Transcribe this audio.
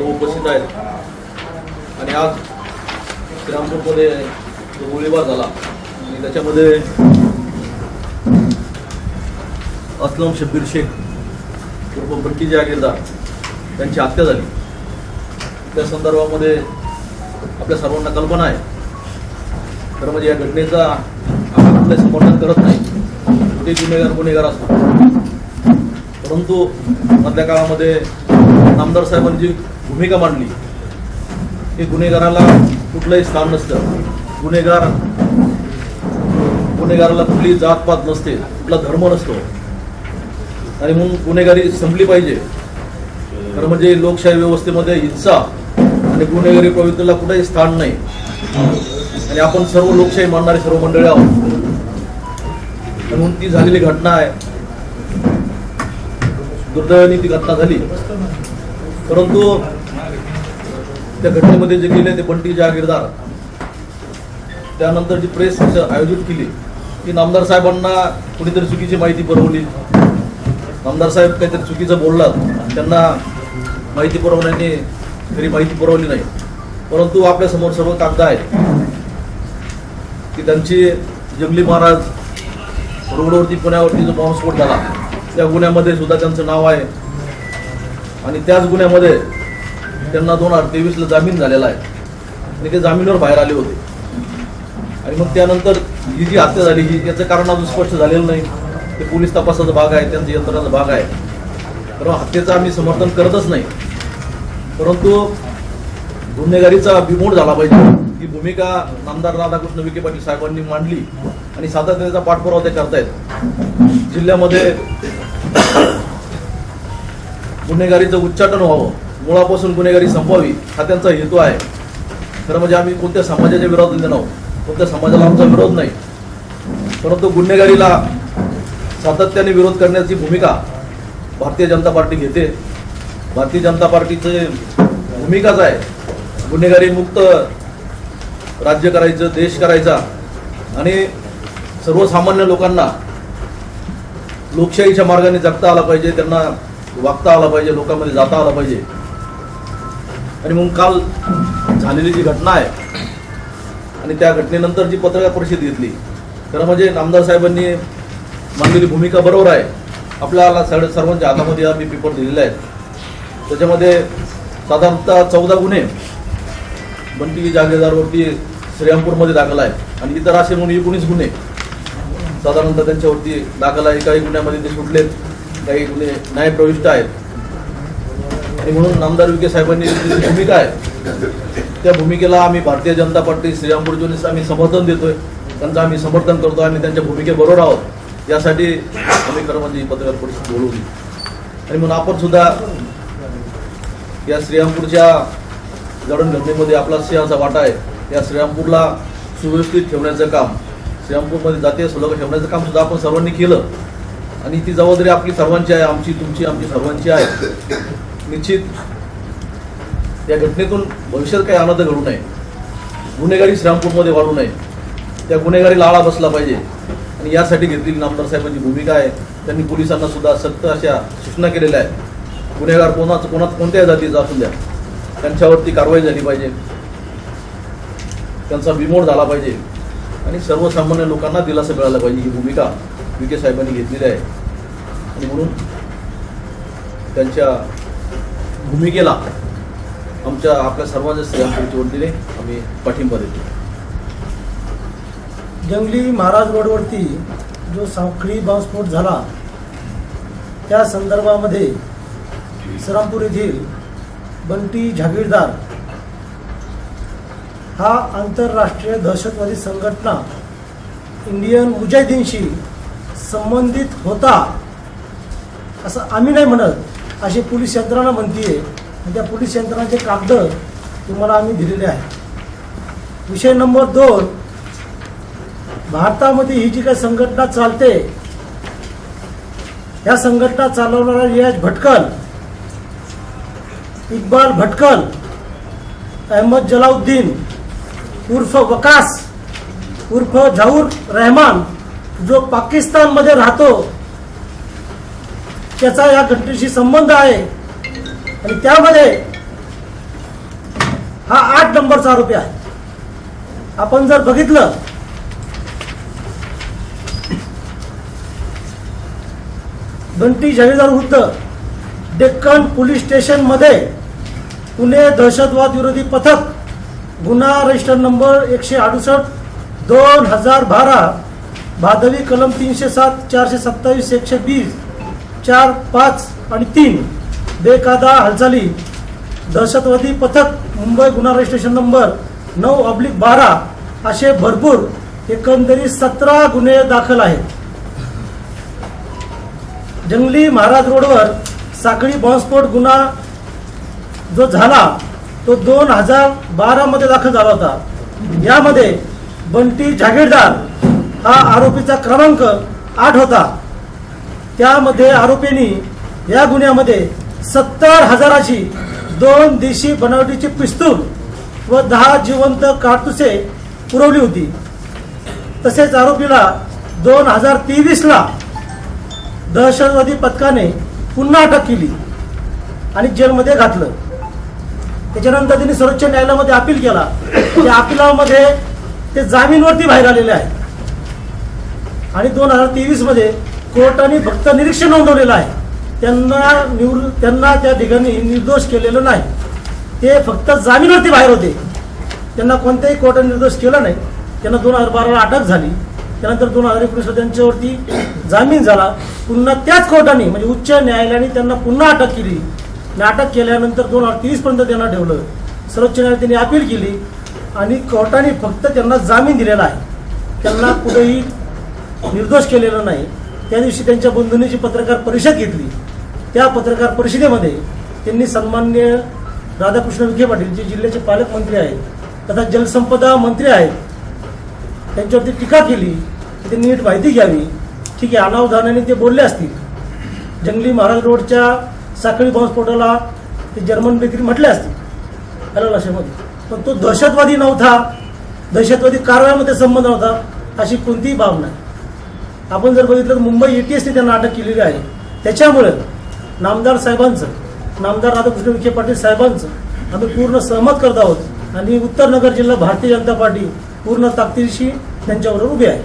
सर्व उपस्थित आहेत आणि आज श्रीरामपूरमध्ये जो गोळीबार झाला आणि त्याच्यामध्ये असलम शब्बीर शेख उर्फ बंटी जागीरदार त्यांची हत्या झाली। त्या संदर्भामध्ये आपल्या सर्वांना कल्पना आहे, तर म्हणजे या घटनेचा आपण कुठले समर्थन करत नाही, कुठे गुन्हेगार असतो, परंतु मधल्या काळामध्ये नामदार साहेबांनी जी भूमिका मांडली की गुन्हेगाराला कुठलंही स्थान नसतं, गुन्हेगाराला कुठली जातपात नसते, कुठला धर्म नसतो आणि म्हणून गुन्हेगारी संपली पाहिजे। तर म्हणजे लोकशाही व्यवस्थेमध्ये हिंसा आणि गुन्हेगारी प्रवृत्तीला कुठेही स्थान नाही आणि आपण सर्व लोकशाही मानणारे सर्व मंडळी आहोत म्हणून ती झालेली घटना आहे, दुर्दैवाने ती घटना झाली। परंतु त्या घटनेमध्ये जे गेले ते बंटी जागीरदार, त्यानंतर जी प्रेस आयोजित केली की नामदार साहेबांना कुणीतरी चुकीची माहिती पुरवली, नामदार साहेब काहीतरी चुकीचं बोललात, त्यांना माहिती पुरवण्याने खरी माहिती पुरवली नाही, परंतु आपल्या समोर सर्व कागद आहेत की त्यांची जंगली महाराज रोडवरती पुण्यावरती जो बॉम्बस्फोट झाला त्या गुन्ह्यामध्ये सुद्धा त्यांचं नाव आहे आणि त्याच गुन्ह्यामध्ये त्यांना 2023ला जामीन झालेला आहे आणि ते जामीनवर बाहेर आले होते आणि मग त्यानंतर ही जी हत्या झाली ही याचं कारण अजून स्पष्ट झालेलं नाही, ते पोलीस तपासाचा भाग आहे, त्यांच्या यंत्रणाचा भाग आहे, तर हत्येचं आम्ही समर्थन करतच नाही, परंतु गुन्हेगारीचा बिमोड झाला पाहिजे ही भूमिका नामदार राधाकृष्ण विखे पाटील साहेबांनी मांडली आणि सातत्याचा पाठपुरावा ते करतायत। जिल्ह्यामध्ये गुन्हेगारीचं उच्चाटन व्हावं, मुळापासून गुन्हेगारी संपवावी हा त्यांचा हेतू आहे। खरं म्हणजे आम्ही कोणत्या समाजाच्या विरोधात नाही, कोणत्या समाजाला आमचा विरोध नाही, परंतु गुन्हेगारीला सातत्याने विरोध करण्याची भूमिका भारतीय जनता पार्टी घेते। भारतीय जनता पार्टीची भूमिकाच आहे गुन्हेगारी मुक्त राज्य करायचं, देश करायचा आणि सर्वसामान्य लोकांना लोकशाहीच्या मार्गाने जगता आला पाहिजे, त्यांना वागता आला पाहिजे, लोकांमध्ये जाता आला पाहिजे। आणि मग काल झालेली जी घटना आहे आणि त्या घटनेनंतर जी पत्रकार परिषद घेतली, खरं म्हणजे नामदार साहेबांनी मांडलेली भूमिका बरोबर आहे। आपल्याला सर्वांच्या हातामध्ये आम्ही पेपर दिलेले आहेत, त्याच्यामध्ये साधारणतः 14 गुन्हे बंटी जागीरदारवरती श्रीरामपूरमध्ये दाखल आहे आणि इतर असे म्हणून 19 गुन्हे साधारणतः त्यांच्यावरती दाखल आहे। काही गुन्ह्यामध्ये ते सुटलेत, काही गुन्हे न्यायप्रविष्ट आहेत आणि म्हणून नामदार विखे साहेबांनी जी भूमिका आहे त्या भूमिकेला आम्ही भारतीय जनता पार्टी श्रीरामपूरजोनीस आम्ही समर्थन देतोय, त्यांचं आम्ही समर्थन करतो आणि त्यांच्या भूमिकेबरोबर आहोत। यासाठी आम्ही खरं म्हणजे पत्रकार परिषद बोलवली आणि म्हणून आपण सुद्धा या श्रीरामपूरच्या जडणघडणीमध्ये आपला सिंहाचा वाटा आहे। या श्रीरामपूरला सुव्यवस्थित ठेवण्याचं काम, श्रीरामपूरमध्ये जातीय सुलभ ठेवण्याचं काम सुद्धा आपण सर्वांनी केलं आणि ती जबाबदारी आपली सर्वांची आहे, आमची, तुमची, आमची सर्वांची आहे। निश्चित या घटनेतून भविष्यात काही अनाथ घडू नये, गुन्हेगारी श्रीरामपूरमध्ये वाढू नये, त्या गुन्हेगारीला आळा बसला पाहिजे आणि यासाठी घेतलेली नामदार साहेबांची भूमिका आहे। त्यांनी पोलिसांना सुद्धा सक्त अशा सूचना केलेल्या आहेत, गुन्हेगार कोणत्या जातीचा असू द्या त्यांच्यावरती कारवाई झाली पाहिजे, त्यांचा बिमोड झाला पाहिजे आणि सर्वसामान्य लोकांना दिलासा मिळाला पाहिजे, ही भूमिका विखे साहेबांनी घेतलेली आहे आणि म्हणून त्यांच्या भूमिकेला आपल्या सर्वांच्या श्रीरामपूरच्या वतीने आम्ही पाठिंबा देतो। जंगली महाराज रोडवरती जो साखळी बॉम्बस्फोट झाला त्या संदर्भामध्ये श्रीरामपूर येथील बंटी जागीरदार हा आंतरराष्ट्रीय दहशतवादी संघटना इंडियन मुजाहिदीनशी संबंधित होता असं आम्ही नाही म्हणत, अशी पोलीस यंत्रणा म्हणतीये आणि त्या पोलीस यंत्रणाचे कागद तुम्हाला आम्ही दिलेले आहे। विषय नंबर 2, भारतामध्ये ही जी काही संघटना चालते या संघटना चालवणारा रियाज भटकल, इक्बाल भटकल, अहमद जलाउद्दीन उर्फ वकास उर्फ झाऊर रहमान जो पाकिस्तानमध्ये राहतो त्याचा या घटनेशी संबंध आहे आणि त्यामध्ये हा 8 नंबरचा आरोपी आहे. आपण जर बघितलं बंटी जावेदार विरुद्ध डेक्कन पोलीस स्टेशन मध्ये पुणे दहशतवाद विरोधी पथक गुन्हा रजिस्टर नंबर 168 2012 भादवी कलम 307 427 120 4 5 आणि 3 बेकायदा हालचाली दहशतवादी पथक मुंबई गुन्हा रजिस्ट्रेशन नंबर 9/12 असे भरपूर एकंदरीत 17 गुन्हे दाखल आहेत. जंगली महाराज रोडवर साखळी बॉम्बस्फोट गुन्हा जो झाला तो 2012 मध्ये दाखल झाला होता. यामध्ये बंटी जागीरदार हा आरोपीचा क्रमांक 8 होता. त्यामध्ये आरोपींनी या गुन्ह्यामध्ये 70,000ची 2 देशी बनावटीची पिस्तूल व 10 जिवंत काडतुसे पुरवली होती. तसेच आरोपीला 2023ला दहशतवादी पथकाने पुन्हा अटक केली आणि जेलमध्ये घातलं. त्याच्यानंतर त्यांनी सर्वोच्च न्यायालयामध्ये अपील केला. त्या अपिलामध्ये ते जामीनवरती बाहेर आलेले आहेत आणि 2023 मध्ये कोर्टाने फक्त निरीक्षण नोंदवलेलं आहे. त्यांना त्या ठिकाणी निर्दोष केलेलं नाही. ते फक्त जामीनवरती बाहेर होते. त्यांना कोणत्याही कोर्टाने निर्दोष केला नाही. त्यांना 2012ला अटक झाली. त्यानंतर 2019ला त्यांच्यावरती जामीन झाला. पुन्हा त्याच कोर्टाने म्हणजे उच्च न्यायालयाने त्यांना पुन्हा अटक केली. अटक केल्यानंतर 2023 पर्यंत त्यांना ठेवलं. सर्वोच्च न्यायालयाने त्यांनी अपील केली आणि कोर्टाने फक्त त्यांना जामीन दिलेला आहे. त्यांना कुठेही निर्दोष केलेलं नाही. त्या दिवशी त्यांच्या बंधूंची पत्रकार परिषद घेतली. त्या पत्रकार परिषदेमध्ये त्यांनी सन्माननीय राधाकृष्ण विखे पाटील जे जिल्ह्याचे पालकमंत्री आहेत तथा जलसंपदा मंत्री आहेत त्यांच्यावरती टीका केली की त्यांनी नीट माहिती घ्यावी. ठीक आहे, अनावधानाने ते बोलले असतील. जंगली महाराज रोडच्या साखळी बॉम्बस्फोटाला ते जर्मन बेकरी म्हटले असतील आलं लक्षामध्ये. पण तो दहशतवादी नव्हता. दहशतवादी कारवायामध्ये संबंध नव्हता अशी कोणतीही बाब नाही. आपण जर बघितलं तर मुंबई ATSने त्यांना अटक केलेली आहे. त्याच्यामुळे नामदार साहेबांचं नामदार राधाकृष्ण विखे पाटील साहेबांचं आम्ही पूर्ण सहमत करत आहोत आणि उत्तर नगर जिल्हा भारतीय जनता पार्टी पूर्ण ताकदीशी त्यांच्याबरोबर उभी आहे.